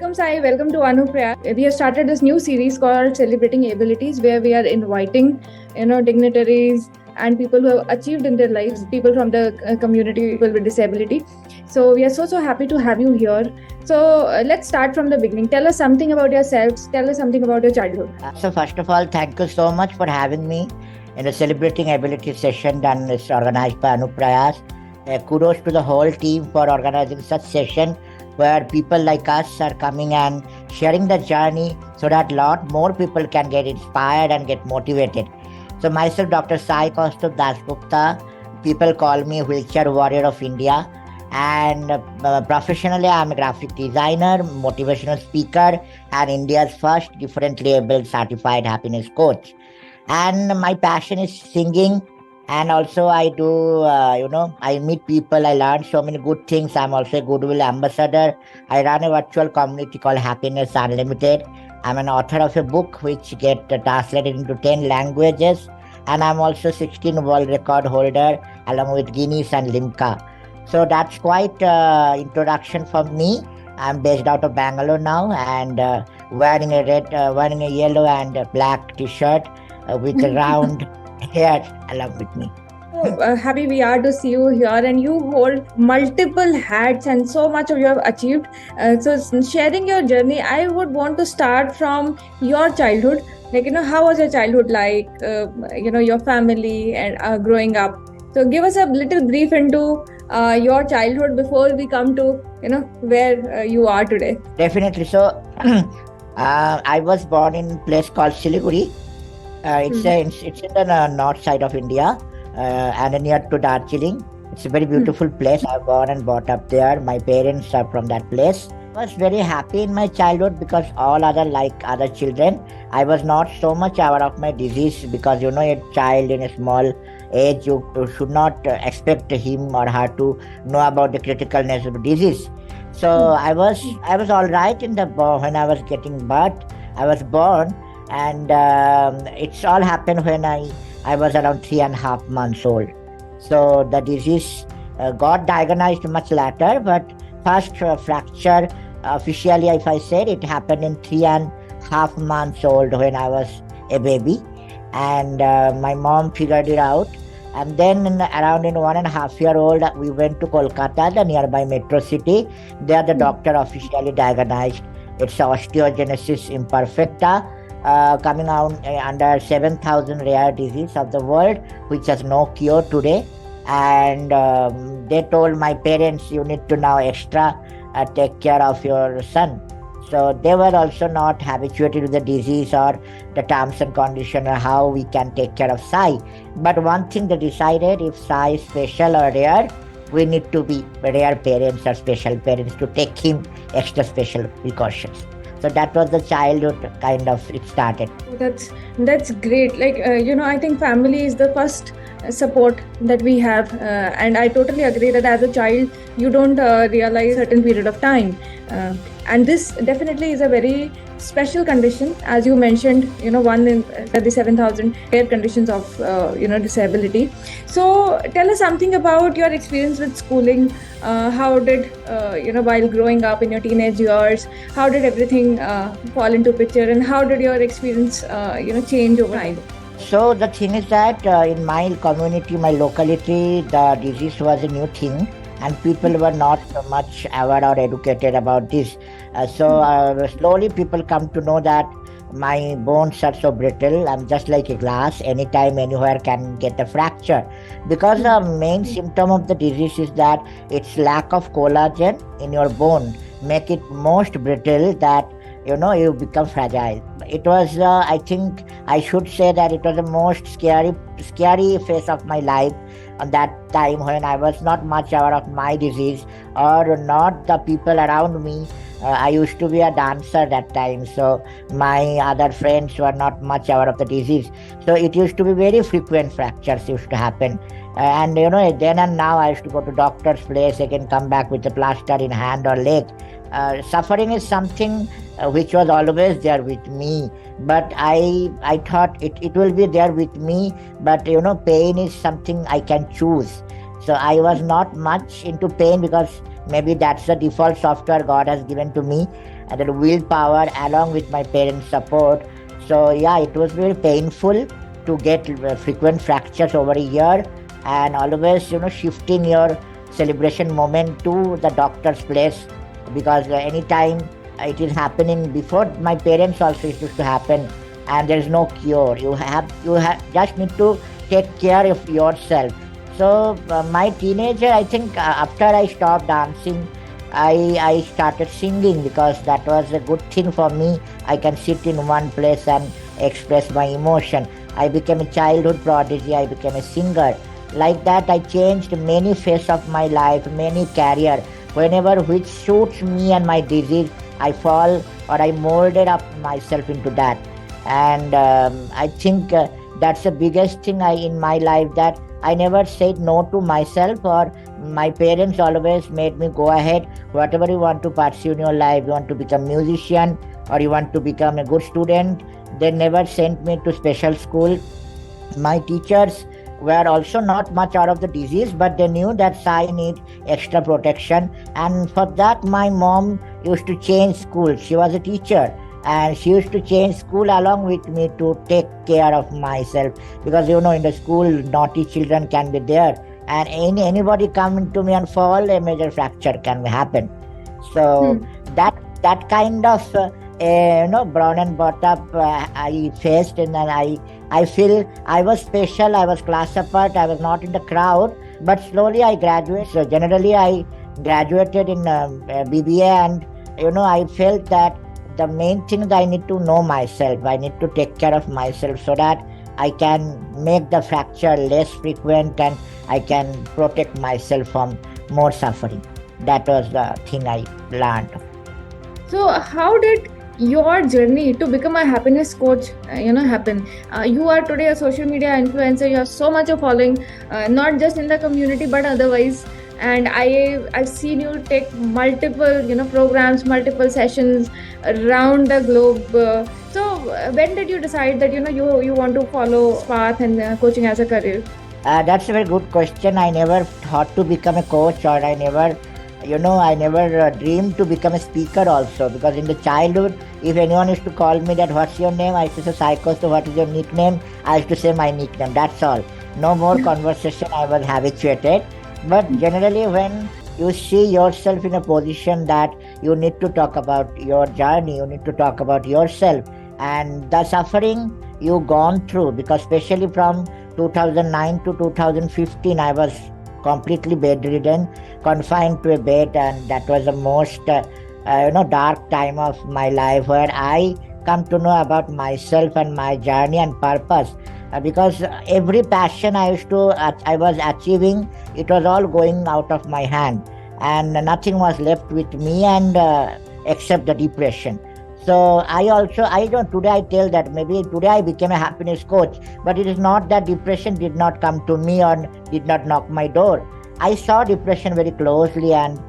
Welcome, Sai. Welcome to Anuprayaas. We have started this new series called Celebrating Abilities, where we are inviting, dignitaries and people who have achieved in their lives, people from the community, people with disability. So we are so happy to have you here. So let's start from the beginning. Tell us something about yourselves. Tell us something about your childhood. So first of all, thank you so much for having me in the Celebrating Ability session done is organized by Anuprayaas. Kudos to the whole team for organizing such session where people like us are coming and sharing the journey so that a lot more people can get inspired and get motivated. So myself, Dr. Sai Kaustuv Dasgupta, people call me Wheelchair Warrior of India. And professionally, I'm a graphic designer, motivational speaker, and India's first differently able certified happiness coach. And my passion is singing. And also I do, I meet people, I learn so many good things. I'm also a goodwill ambassador. I run a virtual community called Happiness Unlimited. I'm an author of a book which get translated into 10 languages. And I'm also 16 world record holder along with Guinness and Limca. So that's quite introduction for me. I'm based out of Bangalore now and wearing a yellow and black t-shirt with a round hair along with me. Happy we are to see you here, and you hold multiple hats and so much of you have achieved. So sharing your journey, I would want to start from your childhood. How was your childhood like? Your family and growing up. So give us a little brief into your childhood before we come to where you are today. Definitely. So I was born in a place called Siliguri. It's in the north side of India and near to Darjeeling. It's a very beautiful place. I was born and brought up there. My parents are from that place. I was very happy in my childhood because like other children, I was not so much aware of my disease because a child in a small age, you should not expect him or her to know about the criticalness of the disease. So I was all right when I was getting birth. I was born. And it's all happened when I was around 3.5 months old. So the disease got diagnosed much later, but first fracture officially, if I said, it happened in 3.5 months old when I was a baby. And my mom figured it out. And then around 1.5 year old, we went to Kolkata, the nearby metro city. There the doctor officially diagnosed it's osteogenesis imperfecta. Coming out under 7,000 rare diseases of the world, which has no cure today. And they told my parents, you need to now extra take care of your son. So they were also not habituated to the disease or the terms and conditions or how we can take care of Sai. But one thing they decided, if Sai is special or rare, we need to be rare parents or special parents to take him extra special precautions. So that was the childhood kind of it started. That's great. I think family is the first support that we have, and I totally agree that as a child you don't realize a certain period of time, and this definitely is a very special condition, as you mentioned. One in the 7,000 rare conditions of disability. So tell us something about your experience with schooling. How did while growing up in your teenage years, how did everything fall into picture, and how did your experience change over time? So the thing is that in my community, my locality, the disease was a new thing and people were not so much aware or educated about this. So slowly people come to know that my bones are so brittle. I'm just like a glass. Anytime, anywhere can get a fracture. Because the main symptom of the disease is that it's lack of collagen in your bone. Make it most brittle that you become fragile. It was, I think I should say that it was the most scary phase of my life on that time when I was not much aware of my disease or not the people around me. I used to be a dancer that time, so my other friends were not much aware of the disease. So it used to be very frequent fractures used to happen. And then and now I used to go to doctor's place, I can come back with a plaster in hand or leg. Suffering is something which was always there with me, but I thought it will be there with me, but pain is something I can choose. So I was not much into pain because maybe that's the default software God has given to me. and then willpower along with my parents' support. So yeah, it was very painful to get frequent fractures over a year, and always shifting your celebration moment to the doctor's place, because anytime it is happening before my parents also it used to happen, and there is no cure. You have just need to take care of yourself. So my teenager, I think after I stopped dancing, I started singing, because that was a good thing for me. I can sit in one place and express my emotion. I became a childhood prodigy. I became a singer. Like that, I changed many phases of my life, many career. Whenever which suits me and my disease, I fall or I molded up myself into that. And I think that's the biggest thing in my life, that I never said no to myself, or my parents always made me go ahead. Whatever you want to pursue in your life, you want to become a musician or you want to become a good student, they never sent me to special school. My teachers were also not much out of the disease, but they knew that Sai need extra protection, and for that my mom used to change school. She was a teacher, and she used to change school along with me to take care of myself, because in the school naughty children can be there, and anybody come to me and fall, a major fracture can happen. So that kind of brown and brought up I faced, and then I feel I was special, I was class apart, I was not in the crowd, but slowly I graduated. So generally I graduated in BBA, and I felt that the main thing that I need to know myself, I need to take care of myself, so that I can make the fracture less frequent and I can protect myself from more suffering. That was the thing I learned. So how did your journey to become a happiness coach happen? You are today a social media influencer. You have so much of following, not just in the community but otherwise, and I've seen you take multiple programs, multiple sessions around the globe. So when did you decide that you want to follow this path and coaching as a career? That's a very good question. I never thought to become a coach, or I never dreamed to become a speaker also, because in the childhood, if anyone used to call me that what's your name, I used to say Sai Kaustuv, what is your nickname? I used to say my nickname, that's all. No more conversation, I was habituated. But generally when you see yourself in a position that you need to talk about your journey, you need to talk about yourself and the suffering you've gone through, because especially from 2009 to 2015 I was completely bedridden, confined to a bed, and that was the most dark time of my life, where I come to know about myself and my journey and purpose. Because every passion I was achieving, it was all going out of my hand, and nothing was left with me, and except the depression. So today I tell that maybe today I became a happiness coach, but it is not that depression did not come to me or did not knock my door. I saw depression very closely, and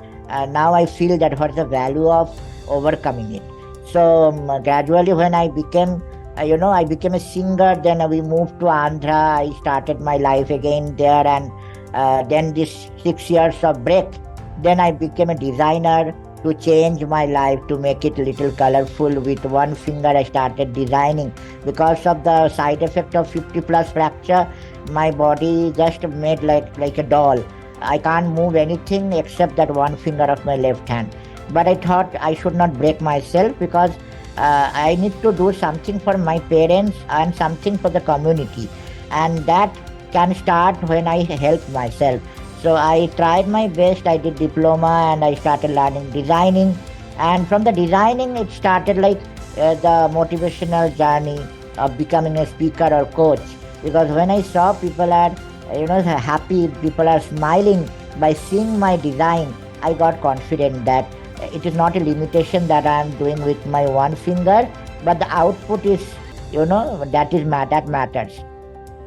now I feel that what's the value of overcoming it. So gradually when I became a singer, then we moved to Andhra, I started my life again there, and then this 6 years of break, then I became a designer to change my life, to make it a little colorful. With one finger I started designing. Because of the side effect of 50 plus fracture, my body just made like a doll. I can't move anything except that one finger of my left hand. But I thought I should not break myself, because I need to do something for my parents and something for the community, and that can start when I help myself. So I tried my best. I did diploma and I started learning designing, and from the designing it started the motivational journey of becoming a speaker or coach. Because when I saw people are happy, people are smiling by seeing my design, I got confident that it is not a limitation that I am doing with my one finger, but the output is that matters.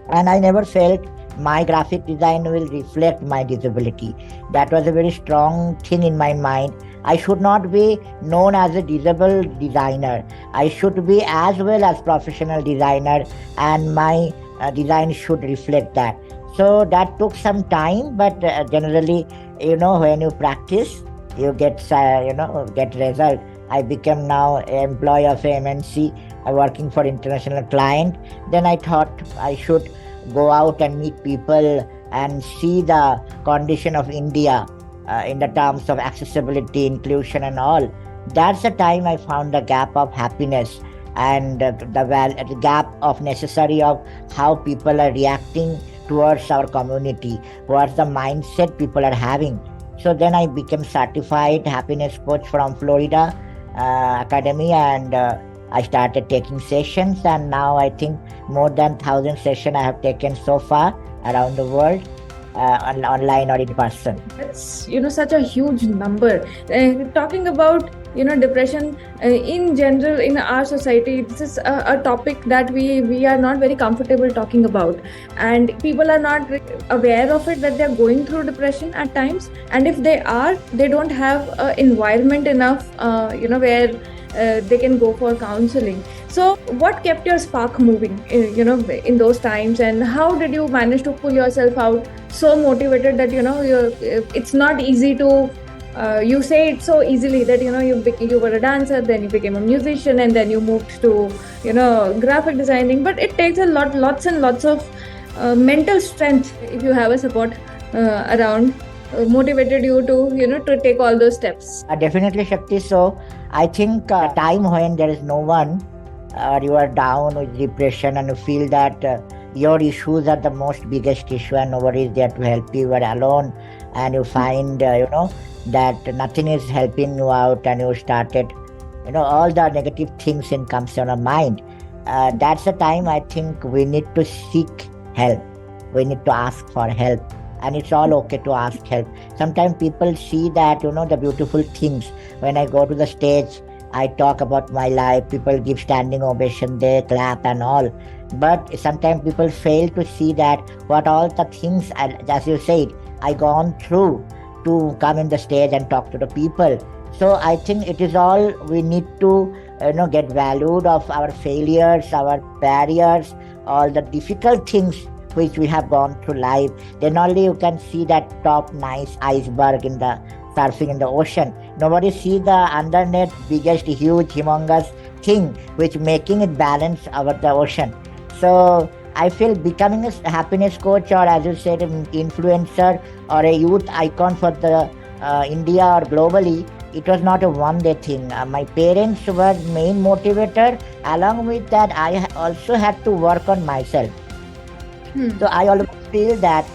And I never felt my graphic design will reflect my disability. That was a very strong thing in my mind. I should not be known as a disabled designer. I should be as well as professional designer, and my design should reflect that. So that took some time, but generally, when you practice, you get result. I became now an employee of a MNC, working for international client. Then I thought I should go out and meet people and see the condition of India in the terms of accessibility, inclusion, and all. That's the time I found the gap of happiness and the gap of necessary of how people are reacting towards our community, what's the mindset people are having. So then I became certified happiness coach from Florida Academy, and I started taking sessions, and now I think more than 1,000 sessions I have taken so far around the world, online or in person. That's such a huge number. Talking about depression in general in our society, this is a topic that we are not very comfortable talking about, and people are not aware of it, that they are going through depression at times, and if they are, they don't have environment enough where they can go for counseling. So what kept your spark moving in those times, and how did you manage to pull yourself out so motivated that it's not easy to you say it so easily that you were a dancer, then you became a musician, and then you moved to graphic designing, but it takes lots and lots of mental strength if you have a support around motivated you to take all those steps. Definitely, Shakti. So I think time when there is no one, or you are down with depression and you feel that your issues are the most biggest issue and nobody is there to help you, you are alone, and you find that nothing is helping you out, and you started all the negative things in comes in your mind. That's the time I think we need to seek help. We need to ask for help, and it's all okay to ask help. Sometimes people see that the beautiful things. When I go to the stage, I talk about my life, people give standing ovation, they clap and all. But sometimes people fail to see that what all the things, as you said, I gone through to come in the stage and talk to the people. So I think it is all we need to get valued of our failures, our barriers, all the difficult things which we have gone through life. Then only you can see that top nice iceberg in the surfing in the ocean. Nobody see the underneath biggest huge humongous thing which making it balance over the ocean. So I feel becoming a happiness coach, or as you said, an influencer or a youth icon for the India or globally, it was not a one-day thing. My parents were main motivator. Along with that, I also had to work on myself. So I always feel that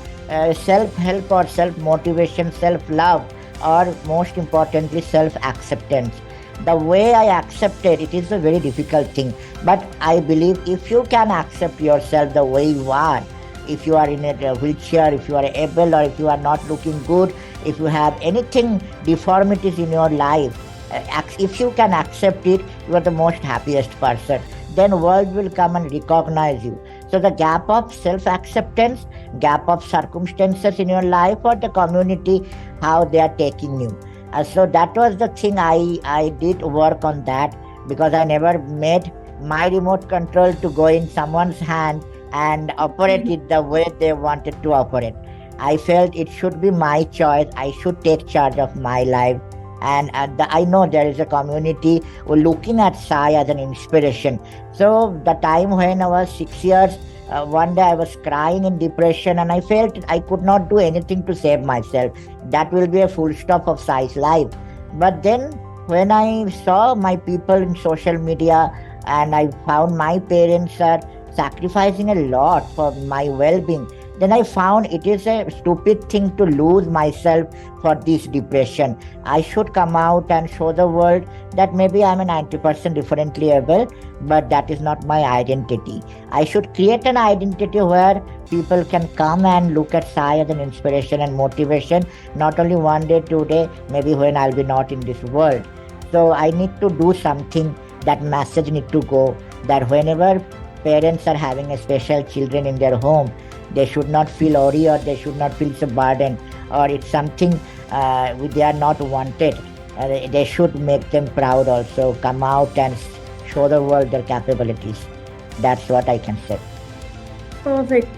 self-help or self-motivation, self-love, or most importantly, self-acceptance. The way I accepted it is a very difficult thing. But I believe if you can accept yourself the way you are, if you are in a wheelchair, if you are able, or if you are not looking good, if you have anything deformities in your life, if you can accept it, you are the most happiest person. Then world will come and recognize you. So the gap of self-acceptance, gap of circumstances in your life or the community, how they are taking you. So that was the thing I did work on that, because I never made my remote control to go in someone's hand and operate it the way they wanted to operate. I felt it should be my choice. I should take charge of my life. And I know there is a community who looking at Sai as an inspiration. So the time when I was 6 years, one day I was crying in depression, and I felt I could not do anything to save myself. That will be a full stop of Sai's life. But then when I saw my people in social media, and I found my parents are sacrificing a lot for my well-being, then I found it is a stupid thing to lose myself for this depression. I should come out and show the world that maybe I'm a 90% differently able, but that is not my identity. I should create an identity where people can come and look at Sai as an inspiration and motivation, not only one day, 2 days, maybe when I'll be not in this world. So I need to do something, that message need to go, that whenever parents are having a special children in their home, they should not feel worry, or they should not feel so burdened, or it's something they are not wanted. They should make them proud also, come out and show the world their capabilities. That's what I can say. Perfect.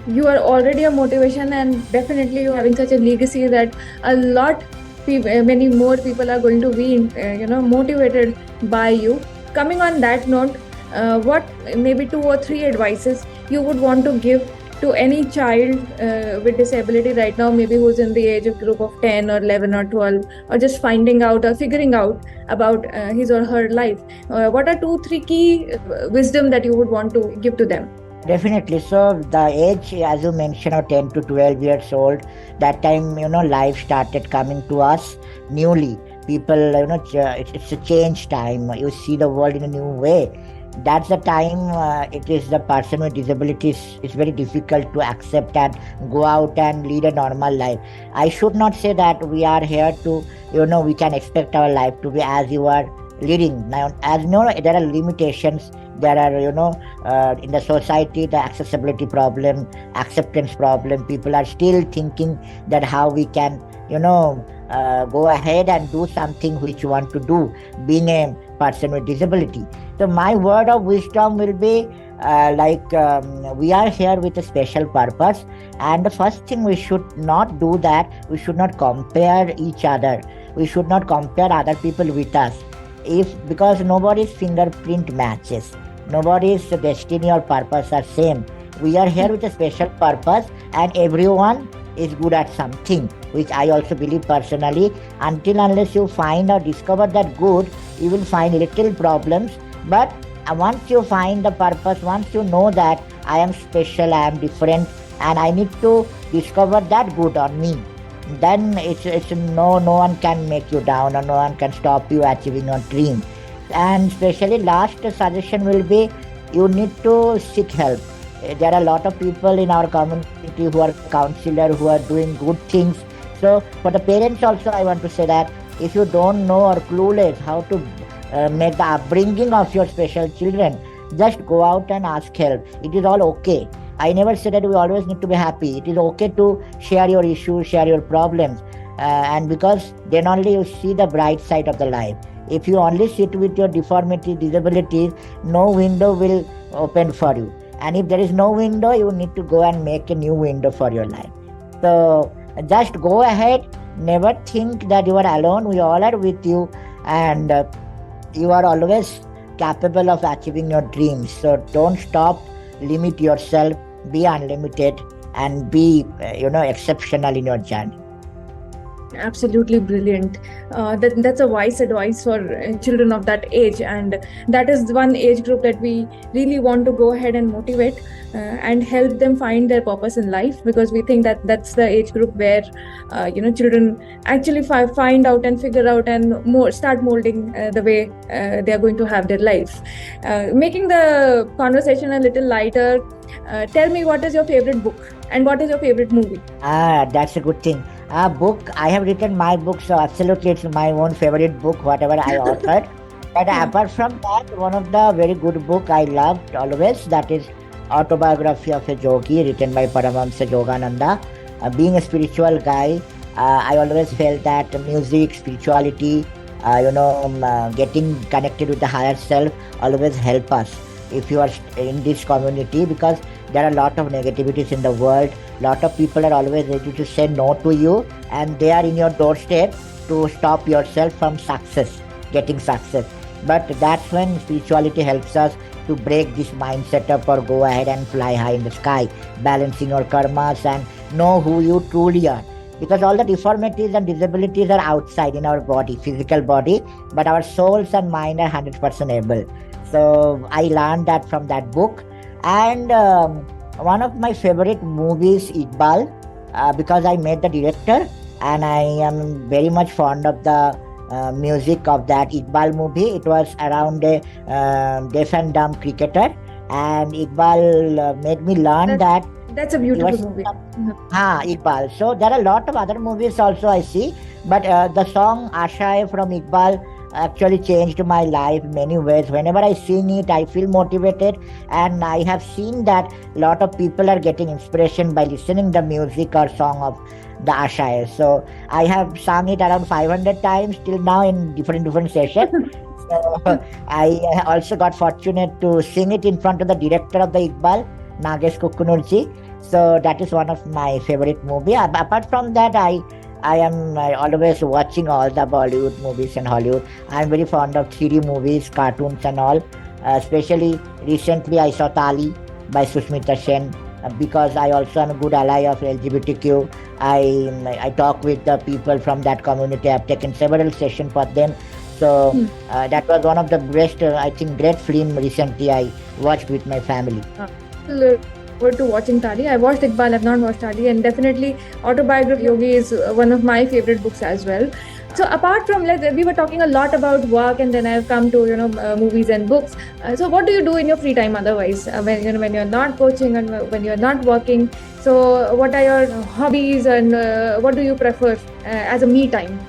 You are already a motivation, and definitely you're having such a legacy that a lot many more people are going to be motivated by you. Coming on that note, what maybe 2 or 3 advices you would want to give to any child with disability right now, maybe who's in the age of group of 10 or 11 or 12, or just finding out or figuring out about his or her life? What are 2 3 key wisdom that you would want to give to them? Definitely. So the age, as you mentioned, of 10 to 12 years old, that time, life started coming to us newly. People, it's a change time. You see the world in a new way. That's the time it is the person with disabilities. It's very difficult to accept and go out and lead a normal life. I should not say that we are here to, we can expect our life to be as you are leading. Now, as you know, there are limitations. There are, in the society, the accessibility problem, acceptance problem. People are still thinking that how we can, go ahead and do something which you want to do, being a person with disability. So my word of wisdom will be we are here with a special purpose, and the first thing we should not do that, we should not compare each other. We should not compare other people with us. Because nobody's fingerprint matches, nobody's destiny or purpose are same. We are here with a special purpose, and everyone is good at something, which I also believe personally. Unless you find or discover that good, you will find little problems. But once you find the purpose, once you know that I am special, I am different, and I need to discover that good on me, then it's no one can make you down, or no one can stop you achieving your dream. And especially last suggestion will be, you need to seek help. There are a lot of people in our community who are counselors, who are doing good things. So for the parents also, I want to say that if you don't know or clueless how to make the upbringing of your special children, just go out and ask help. It is all okay. I never said that we always need to be happy. It is okay to share your issues, share your problems, and because then only you see the bright side of the life. If you only sit with your deformity, disabilities, no window will open for you. And if there is no window, you need to go and make a new window for your life. So just go ahead. Never think that you are alone. We all are with you, and you are always capable of achieving your dreams. So don't stop. Limit yourself. Be unlimited, and be exceptional in your journey. Absolutely brilliant. That's a wise advice for children of that age, and that is one age group that we really want to go ahead and motivate and help them find their purpose in life, because we think that that's the age group where children actually find out and figure out and start molding the way they are going to have their life. Making the conversation a little lighter, tell me, what is your favorite book and what is your favorite movie? That's a good thing. Book, I have written my book, so absolutely it's my own favorite book, whatever I authored. But apart from that, one of the very good book I loved always, that is Autobiography of a Yogi, written by Paramahamsa Yogananda. Being a spiritual guy, I always felt that music, spirituality, getting connected with the higher self always help us if you are in this community, because there are a lot of negativities in the world. Lot of people are always ready to say no to you, and they are in your doorstep to stop yourself from getting success. But that's when spirituality helps us to break this mindset up or go ahead and fly high in the sky, balancing your karmas and know who you truly are. Because all the deformities and disabilities are outside in our body, physical body, but our souls and mind are 100% able. So I learned that from that book. And one of my favorite movies, Iqbal, because I met the director, and I am very much fond of the music of that Iqbal movie. It was around a deaf and dumb cricketer, and Iqbal made me learn that. That's a beautiful movie. Iqbal. So there are a lot of other movies also I see, but the song Asha from Iqbal actually changed my life in many ways. Whenever I sing it, I feel motivated, and I have seen that a lot of people are getting inspiration by listening the music or song of the Asha. So I have sung it around 500 times till now in different sessions. So I also got fortunate to sing it in front of the director of the Iqbal, Nagesh Kukunurji. So that is one of my favorite movie. Apart from that, I I am always watching all the Bollywood movies and Hollywood. I am very fond of 3D movies, cartoons, and all. Especially recently, I saw Tali by Susmita Sen because I also am a good ally of LGBTQ. I talk with the people from that community. I've taken several sessions for them. So that was one of the best, I think, great film recently I watched with my family. Look forward to watching Tali. I watched Iqbal, I've not watched Tali, and definitely Autobiography of Yogi is one of my favorite books as well. So apart from, like, we were talking a lot about work, and then I've come to movies and books. So what do you do in your free time otherwise, when you're not coaching and when you're not working? So what are your hobbies, and what do you prefer as a me time?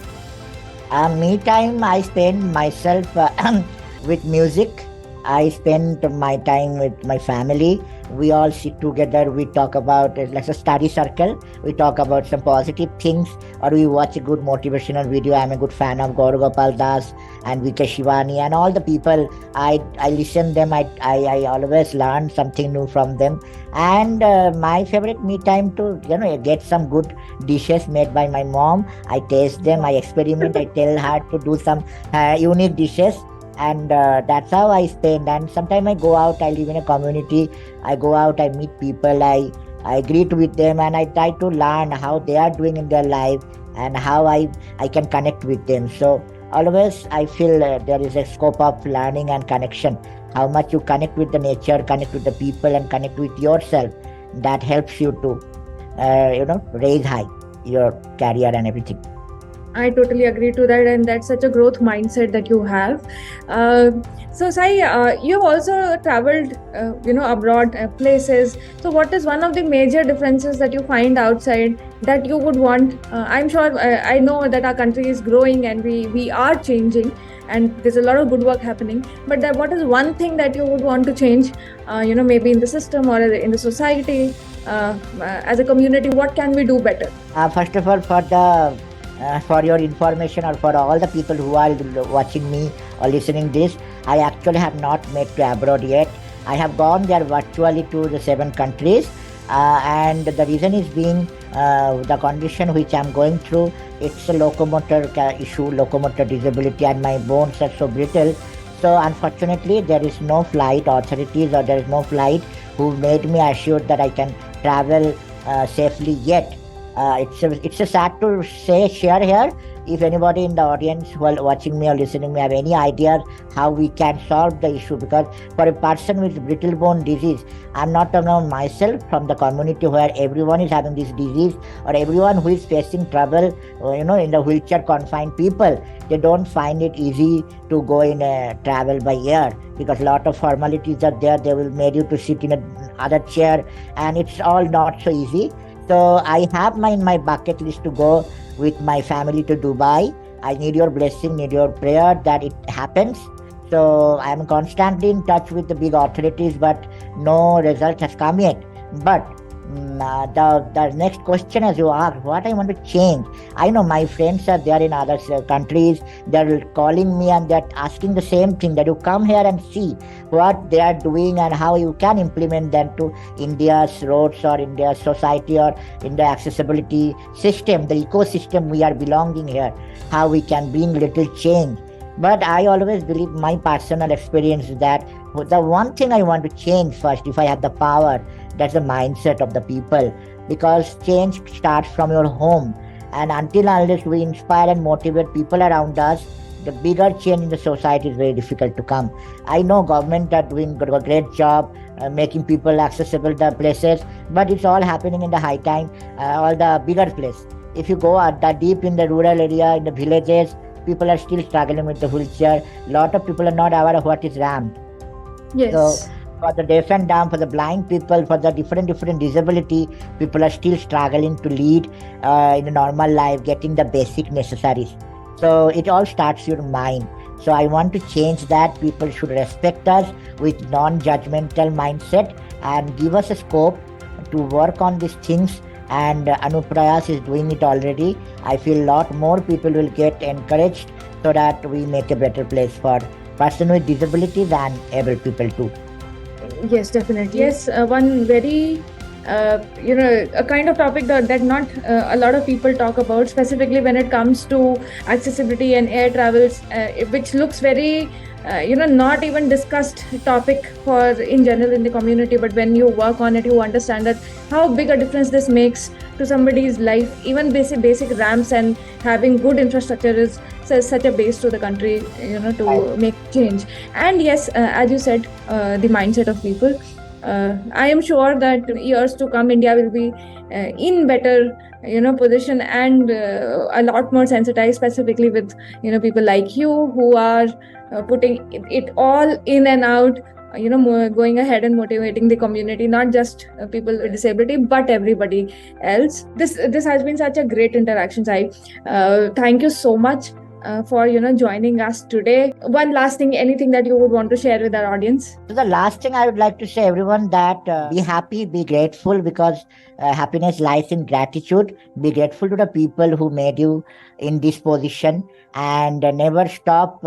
Me time, I spend myself with music. I spend my time with my family. We all sit together. We talk about, like a study circle. We talk about some positive things, or we watch a good motivational video. I'm a good fan of Gaurav Gopal Das and Vika Shivani and all the people. I listen them. I always learn something new from them. And my favorite me time to get some good dishes made by my mom. I taste them. I experiment. I tell her to do some unique dishes, and that's how I spend. And sometimes I go out. I live in a community. I go out, I meet people, I greet with them, and I try to learn how they are doing in their life and how I can connect with them. So always I feel there is a scope of learning and connection. How much you connect with the nature, connect with the people, and connect with yourself, that helps you to raise high your career and everything. I totally agree to that, and that's such a growth mindset that you have. So, Sai, you have also traveled, abroad places. So, what is one of the major differences that you find outside that you would want? I'm sure, I know that our country is growing and we are changing, and there's a lot of good work happening. But what is one thing that you would want to change? Maybe in the system or in the society, as a community, what can we do better? First of all, for your information, or for all the people who are watching me or listening this, I actually have not made to abroad yet. I have gone there virtually to the 7 countries, and the reason is being the condition which I'm going through. It's a locomotor issue, locomotor disability, and my bones are so brittle. So unfortunately, there is no flight authorities, or there is no flight who made me assured that I can travel safely yet. It's a sad to share here. If anybody in the audience who are watching me or listening me have any idea how we can solve the issue, because for a person with brittle bone disease, I'm not alone myself, from the community where everyone is having this disease, or everyone who is facing trouble, in the wheelchair confined people, they don't find it easy to go in a travel by air, because a lot of formalities are there. They will make you to sit in another chair, and it's all not so easy. So I have in my bucket list to go with my family to Dubai. I need your blessing, need your prayer that it happens. So I am constantly in touch with the big authorities, but no result has come yet. But the next question, as you asked, what I want to change. I know my friends are there in other countries. They're calling me and they're asking the same thing, that you come here and see what they are doing and how you can implement them to India's roads or India's society or in the accessibility system, the ecosystem we are belonging here, how we can bring little change. But I always believe, my personal experience, that the one thing I want to change first, if I have the power, that's the mindset of the people, because change starts from your home. And until unless we inspire and motivate people around us, the bigger change in the society is very difficult to come. I know government are doing a great job making people accessible to places, but it's all happening in the high time, all the bigger place. If you go deep in the rural area, in the villages, people are still struggling with the wheelchair. A lot of people are not aware of what is ramp. Yes. So for the deaf and dumb, for the blind people, for the different disability, people are still struggling to lead in a normal life, getting the basic necessaries. So it all starts your mind. So I want to change that. People should respect us with non-judgmental mindset and give us a scope to work on these things. And Anuprayaas is doing it already. I feel a lot more people will get encouraged, so that we make a better place for person with disabilities and able people too. Yes, definitely. Yes, one very a kind of topic that not a lot of people talk about, specifically when it comes to accessibility and air travels, which looks very not even discussed topic for in general in the community. But when you work on it, you understand that how big a difference this makes to somebody's life. Even basic ramps and having good infrastructure is such a base to the country, to make change. And yes, as you said, the mindset of people. I am sure that years to come, India will be in better, position, and a lot more sensitized, specifically with people like you who are putting it all in and out, going ahead and motivating the community, not just people with disability, but everybody else. This has been such a great interaction, Sai. Thank you so much for joining us today. One last thing, anything that you would want to share with our audience? So the last thing I would like to say, everyone, that be happy, be grateful, because happiness lies in gratitude. Be grateful to the people who made you in this position, and never stop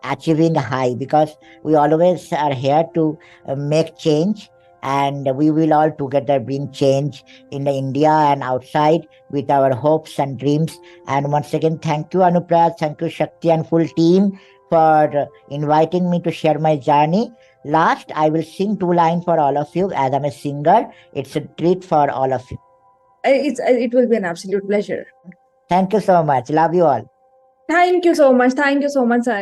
achieving high, because we always are here to make change, and we will all together bring change in the India and outside with our hopes and dreams. And once again, thank you, Anuprayaas, thank you, Shakti and full team, for inviting me to share my journey. Last, I will sing 2 lines for all of you. As I'm a singer, it's a treat for all of you. It will be an absolute pleasure. Thank you so much. Love you all. Thank you so much. Thank you so much, Sai.